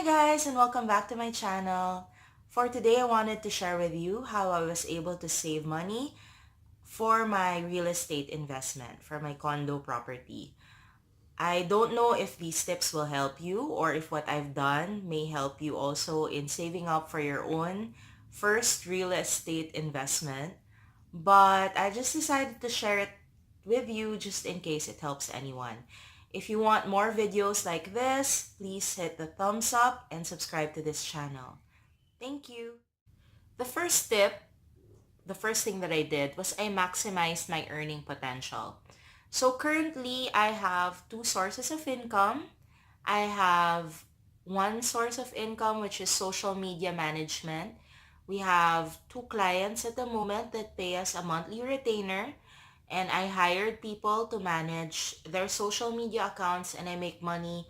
guys, and welcome back to my channel. For today, I wanted to share with you how I was able to save money for my real estate investment, for my condo property. I don't know if these tips will help you or if what I've done may help you also in saving up for your own first real estate investment. But I just decided to share it with you just in case it helps anyone. If you want more videos like this, please hit the thumbs up and subscribe to this channel. Thank you. The first tip, the first thing that I did was I maximized my earning potential. So currently I have two sources of income. I have one source of income, which is social media management. We have two clients at the moment that pay us a monthly retainer, and I hired people to manage their social media accounts, and I make money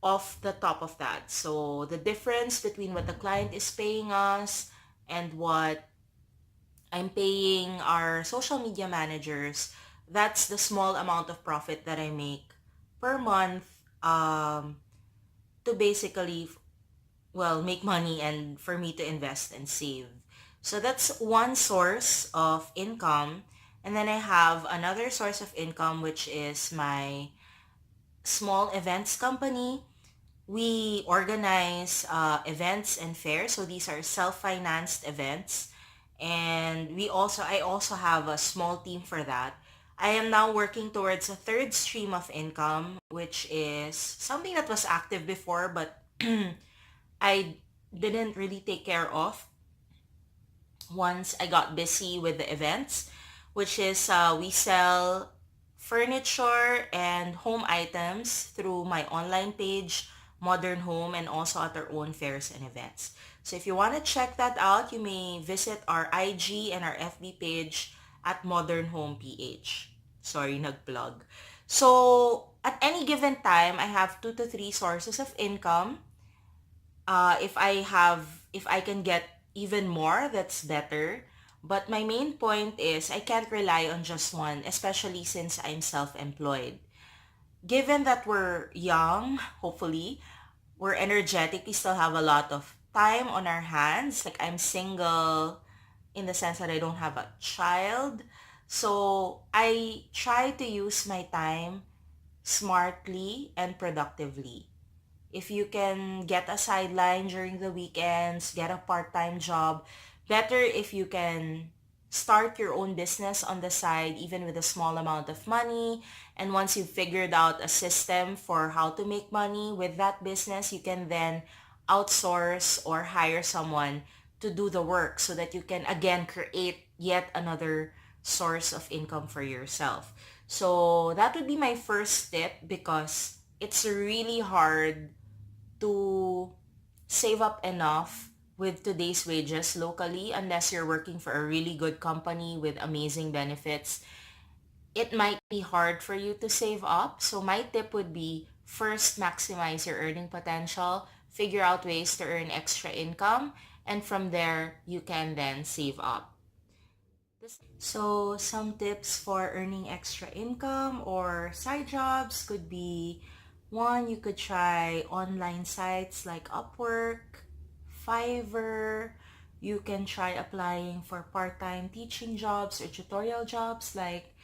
off the top of that. So the difference between what the client is paying us and what I'm paying our social media managers, that's the small amount of profit that I make per month to basically, well, make money and for me to invest and save. So that's one source of income. And then I have another source of income, which is my small events company. We organize events and fairs. So these are self-financed events. And I also have a small team for that. I am now working towards a third stream of income, which is something that was active before, but I didn't really take care of once I got busy with the events, which is we sell furniture and home items through my online page, Modern Home, and also at our own fairs and events. So if you want to check that out, you may visit our IG and our FB page at Modern Home PH. Sorry, nagplug. So at any given time, I have 2 to 3 sources of income. If I can get even more, that's better. But my main point is I can't rely on just one, especially since I'm self-employed. Given that we're young, hopefully, we're energetic, we still have a lot of time on our hands. Like I'm single in the sense that I don't have a child. So I try to use my time smartly and productively. If you can get a sideline during the weekends, get a part-time job, better if you can start your own business on the side, even with a small amount of money. And once you've figured out a system for how to make money with that business, you can then outsource or hire someone to do the work so that you can again create yet another source of income for yourself. So that would be my first tip because it's really hard to save up enough with today's wages locally unless you're working for a really good company with amazing benefits. It might be hard for you to save up. So my tip would be first maximize your earning potential, figure out ways to earn extra income, and from there you can then save up. So some tips for earning extra income or side jobs could be one, you could try online sites like Upwork, Fiverr. You can try applying for part-time teaching jobs or tutorial jobs like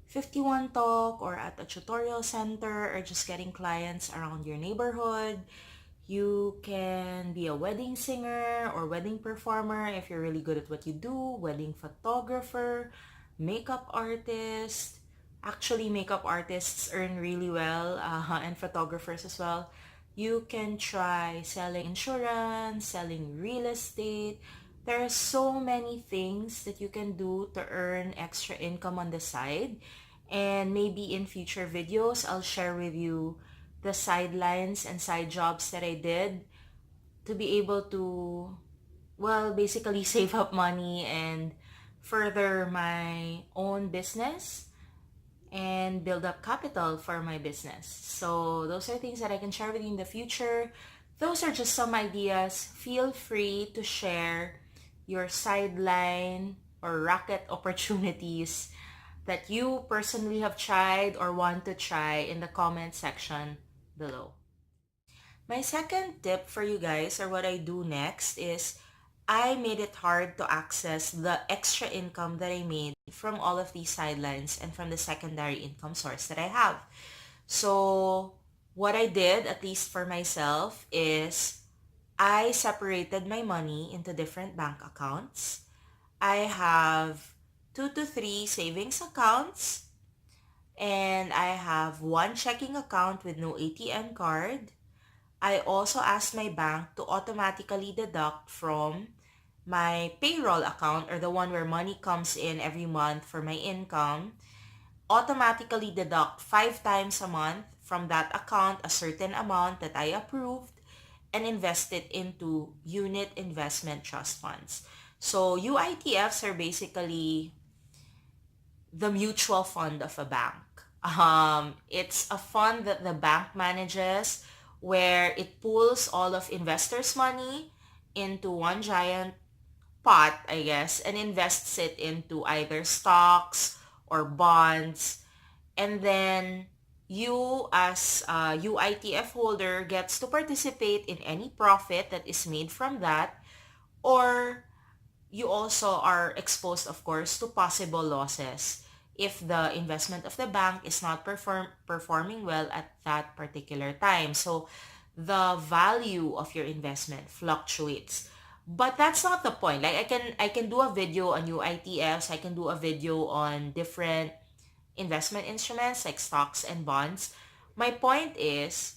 51 Talk or at a tutorial center or just getting clients around your neighborhood. You can be a wedding singer or wedding performer if you're really good at what you do, wedding photographer, makeup artist. Actually, makeup artists earn really well and photographers as well. You can try selling insurance, selling real estate. There are so many things that you can do to earn extra income on the side. And maybe in future videos, I'll share with you the sidelines and side jobs that I did to be able to, well, basically save up money and further my own business and build up capital for my business. So those are things that I can share with you in the future. Those are just some ideas. Feel free to share your sideline or racket opportunities that you personally have tried or want to try in the comment section below. My second tip for you guys, or what I do next, is I made it hard to access the extra income that I made from all of these sidelines and from the secondary income source that I have. So what I did, at least for myself, is I separated my money into different bank accounts. I have 2 to 3 savings accounts, and I have one checking account with no ATM card. I also asked my bank to automatically deduct from my payroll account, or the one where money comes in every month for my income, automatically deduct 5 times a month from that account a certain amount that I approved and invest it into unit investment trust funds. So UITFs are basically the mutual fund of a bank. It's a fund that the bank manages where it pulls all of investors' money into one giant pot, I guess, and invests it into either stocks or bonds. And then you as a UITF holder gets to participate in any profit that is made from that, or you also are exposed, of course, to possible losses if the investment of the bank is not performing well at that particular time. So the value of your investment fluctuates. But that's not the point. Like I can do a video on UITFs, I can do a video on different investment instruments like stocks and bonds. My point is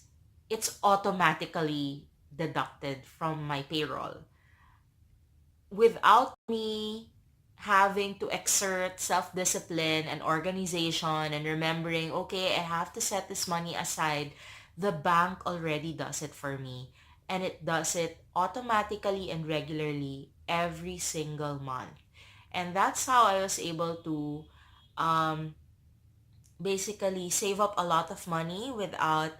it's automatically deducted from my payroll without me having to exert self-discipline and organization and remembering, okay, I have to set this money aside. The bank already does it for me. And it does it automatically and regularly every single month. And that's how I was able to um, basically save up a lot of money without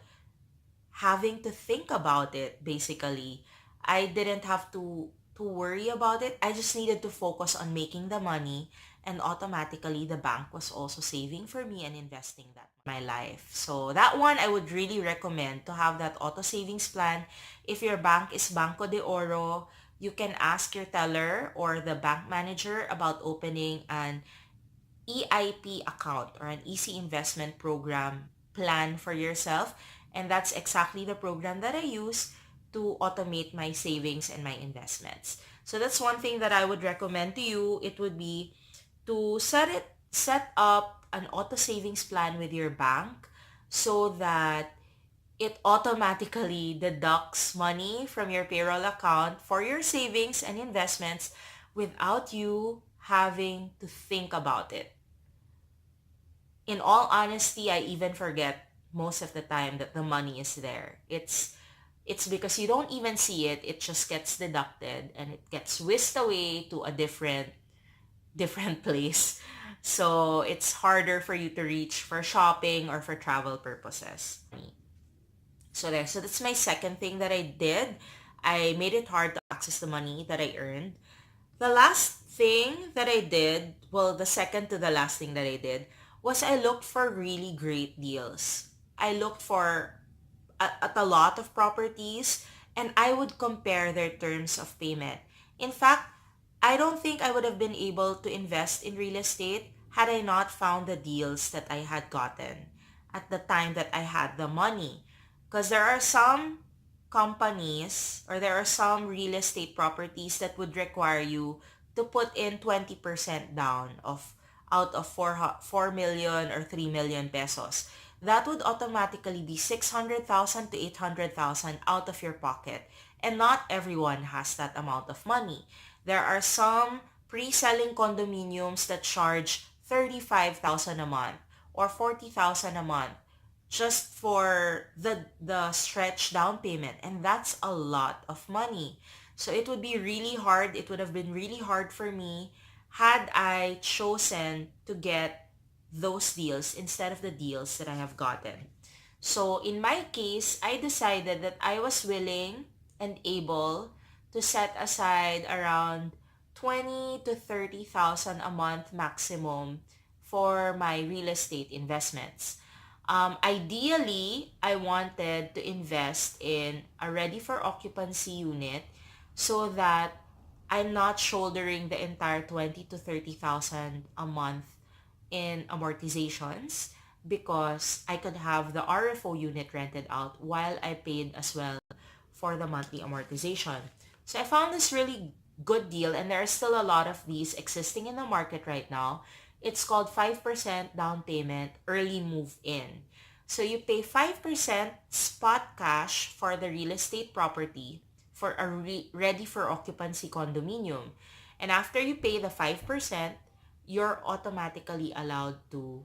having to think about it. Basically, I didn't have to worry about it. I just needed to focus on making the money, and automatically the bank was also saving for me and investing that in my life. So that one I would really recommend, to have that auto savings plan. If your bank is Banco de Oro, you can ask your teller or the bank manager about opening an EIP account, or an easy investment program plan for yourself. And that's exactly the program that I use to automate my savings and my investments. So that's one thing that I would recommend to you. It would be to set up an auto savings plan with your bank so that it automatically deducts money from your payroll account for your savings and investments without you having to think about it. In all honesty, I even forget most of the time that the money is there. It's because you don't even see it. It just gets deducted and it gets whisked away to a different place. So it's harder for you to reach for shopping or for travel purposes. So there. So that's my second thing that I did. I made it hard to access the money that I earned. The last thing that I did, well, the second to the last thing that I did, was I looked for really great deals. I looked for at a lot of properties, and I would compare their terms of payment. In fact, I don't think I would have been able to invest in real estate had I not found the deals that I had gotten at the time that I had the money. Because there are some companies, or there are some real estate properties that would require you to put in 20% down of out of 4 million or 3 million pesos. That would automatically be 600,000 to 800,000 out of your pocket. And not everyone has that amount of money. There are some pre-selling condominiums that charge 35,000 a month or 40,000 a month just for the stretch down payment, and that's a lot of money. So it would be really hard, it would have been really hard for me had I chosen to get those deals instead of the deals that I have gotten. So in my case, I decided that I was willing and able to set aside around 20 to 30,000 a month maximum for my real estate investments. Ideally, I wanted to invest in a ready for occupancy unit so that I'm not shouldering the entire 20 to 30,000 a month in amortizations, because I could have the RFO unit rented out while I paid as well for the monthly amortization. So I found this really good deal, and there are still a lot of these existing in the market right now. It's called 5% down payment early move in. So you pay 5% spot cash for the real estate property for a ready for occupancy condominium. And after you pay the 5%, you're automatically allowed to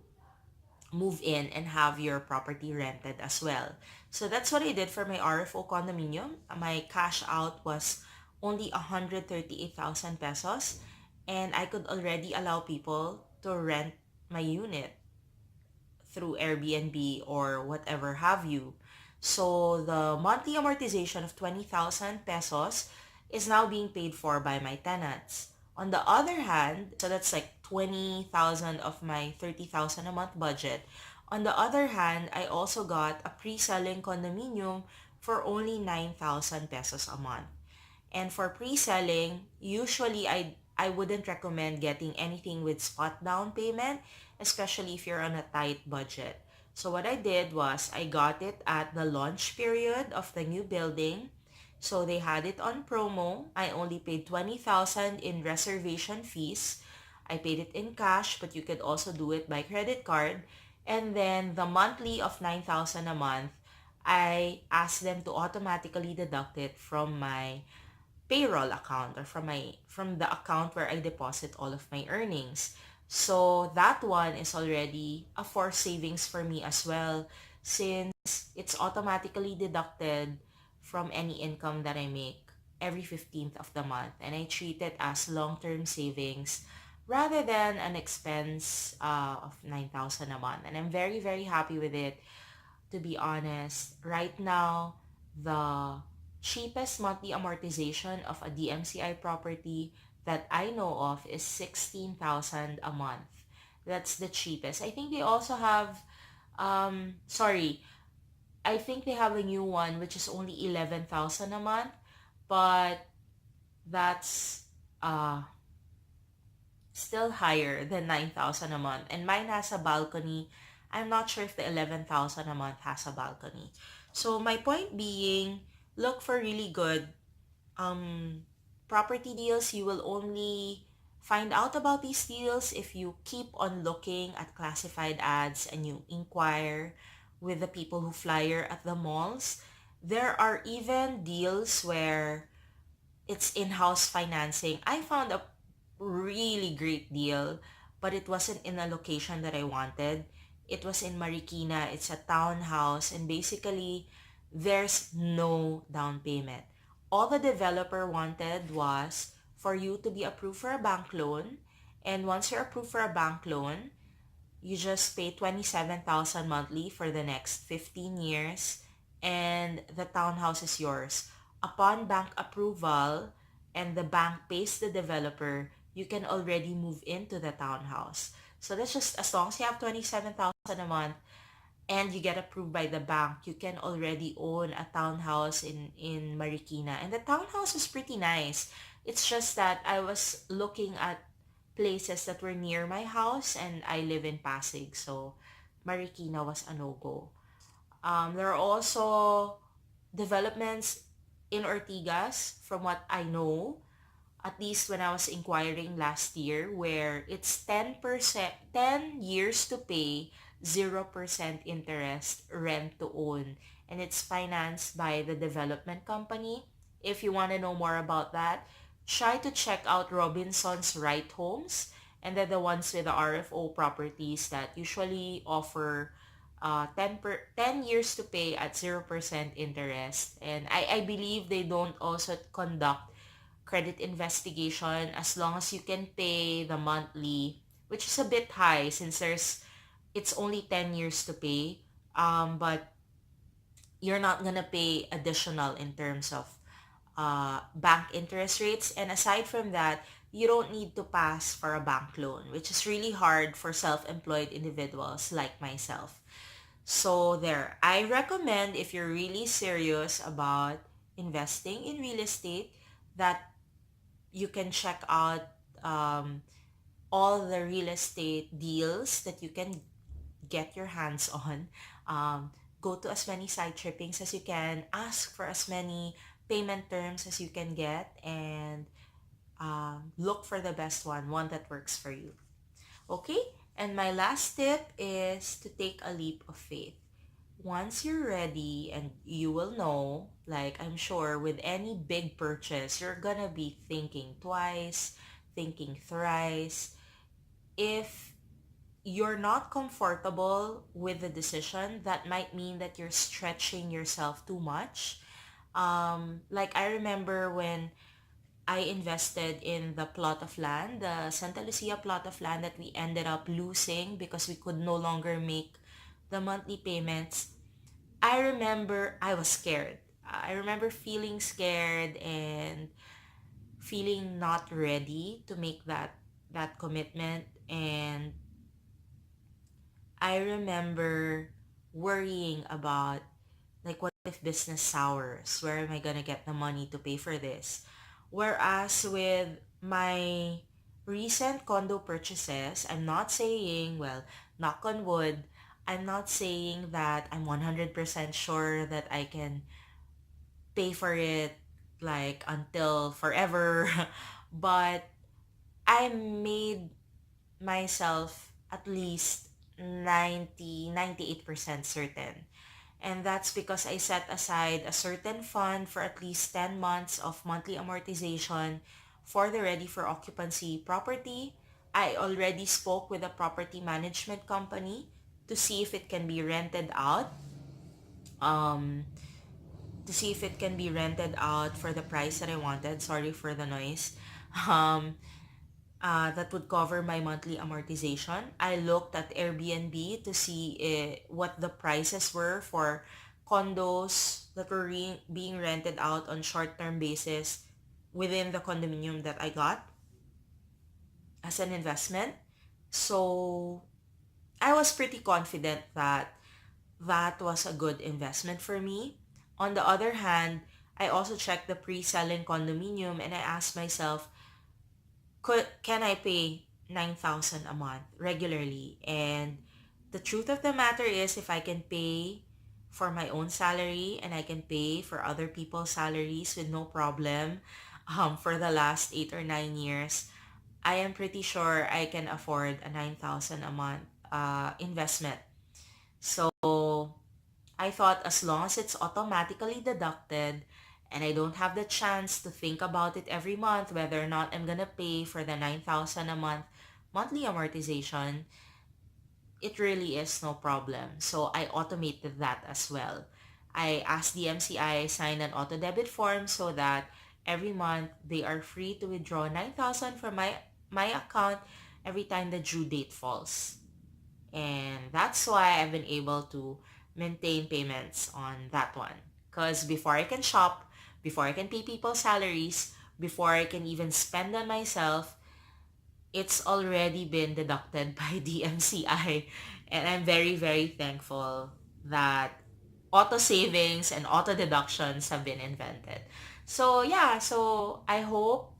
move in and have your property rented as well. So that's what I did for my RFO condominium. My cash out was only 138,000 pesos, and I could already allow people to rent my unit through Airbnb or whatever have you. So the monthly amortization of 20,000 pesos is now being paid for by my tenants. On the other hand, so that's like 20,000 of my 30,000 a month budget. On the other hand, I also got a pre-selling condominium for only 9,000 pesos a month. And for pre-selling, usually I wouldn't recommend getting anything with spot down payment, especially if you're on a tight budget. So what I did was I got it at the launch period of the new building. So they had it on promo. I only paid 20,000 in reservation fees. I paid it in cash, but you could also do it by credit card. And then the monthly of 9,000 a month, I asked them to automatically deduct it from my payroll account, or from the account where I deposit all of my earnings. So that one is already a forced savings for me as well, since it's automatically deducted from any income that I make every 15th of the month, and I treat it as long-term savings rather than an expense of 9,000 a month. And I'm very, very happy with it, to be honest. Right now, the cheapest monthly amortization of a DMCI property that I know of is 16,000 a month. That's the cheapest. I think they also have, sorry, I think they have a new one which is only 11,000 a month, but that's still higher than 9,000 a month. And mine has a balcony. I'm not sure if the 11,000 a month has a balcony. So my point being, look for really good um, property deals. You will only find out about these deals if you keep on looking at classified ads and you inquire with the people who flyer at the malls. There are even deals where it's in-house financing. I found a really great deal, but it wasn't in a location that I wanted. It was in Marikina. It's a townhouse, and basically there's no down payment. All the developer wanted was for you to be approved for a bank loan, and once you're approved for a bank loan, you just pay 27,000 monthly for the next 15 years, and the townhouse is yours. Upon bank approval and the bank pays the developer, you can already move into the townhouse. So that's just, as long as you have 27,000 a month and you get approved by the bank, you can already own a townhouse in Marikina. And the townhouse is pretty nice. It's just that I was looking at places that were near my house, and I live in Pasig, so Marikina was a no-go. There are also developments in Ortigas, from what I know, at least when I was inquiring last year, where it's 10%, 10 years to pay, 0% interest, rent to own, and it's financed by the development company. If you want to know more about that, try to check out Robinson's Right Homes, and they're the ones with the RFO properties that usually offer 10 years to pay at 0% interest. And I believe they don't also conduct credit investigation, as long as you can pay the monthly, which is a bit high since it's only 10 years to pay. But you're not gonna pay additional in terms of bank interest rates. And aside from that, you don't need to pass for a bank loan, which is really hard for self-employed individuals like myself. So there, I recommend if you're really serious about investing in real estate that you can check out um, all the real estate deals that you can get your hands on. Um, Go to as many site trippings as you can, ask for as many payment terms as you can get, and look for the best one that works for you. Okay? And my last tip is to take a leap of faith. Once you're ready, and you will know, like I'm sure with any big purchase, you're gonna be thinking twice, thinking thrice. If you're not comfortable with the decision, that might mean that you're stretching yourself too much. Like I remember when I invested in the plot of land, the Santa Lucia plot of land that we ended up losing because we could no longer make the monthly payments. I remember I was scared. I remember feeling scared and feeling not ready to make that commitment, and I remember worrying about, like, what if business sours? Where am I gonna get the money to pay for this? Whereas with my recent condo purchases, I'm not saying, well, knock on wood, I'm not saying that I'm 100% sure that I can pay for it like until forever, but I made myself at least 98% certain. And that's because I set aside a certain fund for at least 10 months of monthly amortization for the ready for occupancy property. I already spoke with a property management company to see if it can be rented out. Um, to see if it can be rented out for the price that I wanted. Sorry for the noise. Um, that would cover my monthly amortization. I looked at Airbnb to see what the prices were for condos that were being rented out on short-term basis within the condominium that I got as an investment. So I was pretty confident that that was a good investment for me. On the other hand, I also checked the pre-selling condominium and I asked myself, can I pay 9,000 a month regularly? And the truth of the matter is, if I can pay for my own salary and I can pay for other people's salaries with no problem, for the last 8 or 9 years, I am pretty sure I can afford a 9,000 a month investment. So I thought as long as it's automatically deducted and I don't have the chance to think about it every month whether or not I'm gonna pay for the 9,000 a month monthly amortization, it really is no problem. So I automated that as well. I asked the MCI sign an auto debit form so that every month they are free to withdraw 9,000 from my account every time the due date falls. And that's why I've been able to maintain payments on that one. Because before I can shop, before I can pay people's salaries, before I can even spend on myself, it's already been deducted by the MCI. And I'm very, very thankful that auto savings and auto deductions have been invented. So yeah, so I hope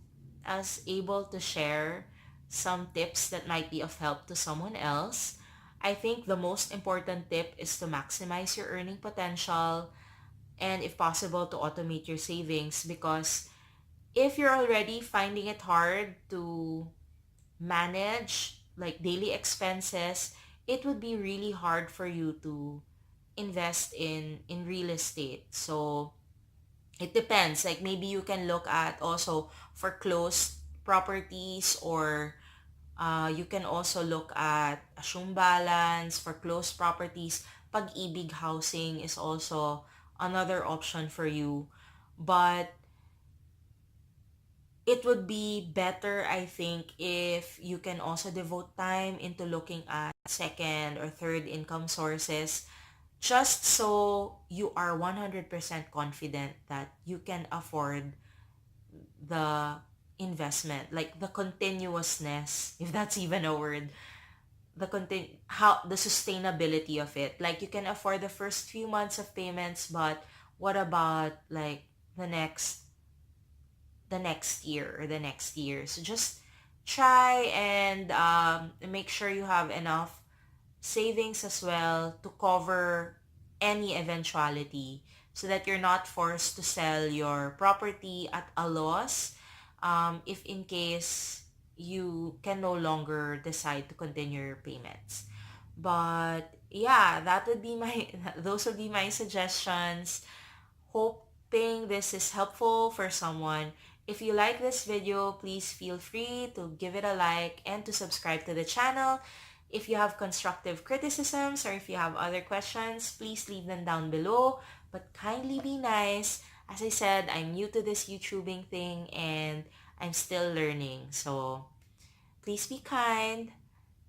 I was able to share some tips that might be of help to someone else. I think the most important tip is to maximize your earning potential and if possible to automate your savings, because if you're already finding it hard to manage like daily expenses, it would be really hard for you to invest in real estate. So it depends. Like maybe you can look at also foreclosed properties, or you can also look at assume balance, foreclosed properties. Pag-ibig housing is also another option for you. But it would be better, I think, if you can also devote time into looking at second or third income sources, just so you are 100% confident that you can afford the investment, like the continuousness, if that's even a word, how the sustainability of it. Like you can afford the first few months of payments, but what about like the next the next year or the next year? So just try and make sure you have enough savings as well to cover any eventuality, so that you're not forced to sell your property at a loss, if in case you can no longer decide to continue your payments. But yeah, that would be my those would be my suggestions. Hoping this is helpful for someone. If you like this video, please feel free to give it a like and to subscribe to the channel. If you have constructive criticisms or if you have other questions, please leave them down below. But kindly be nice. As I said, I'm new to this YouTubing thing and I'm still learning. So please be kind.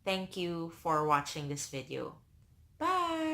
Thank you for watching this video. Bye!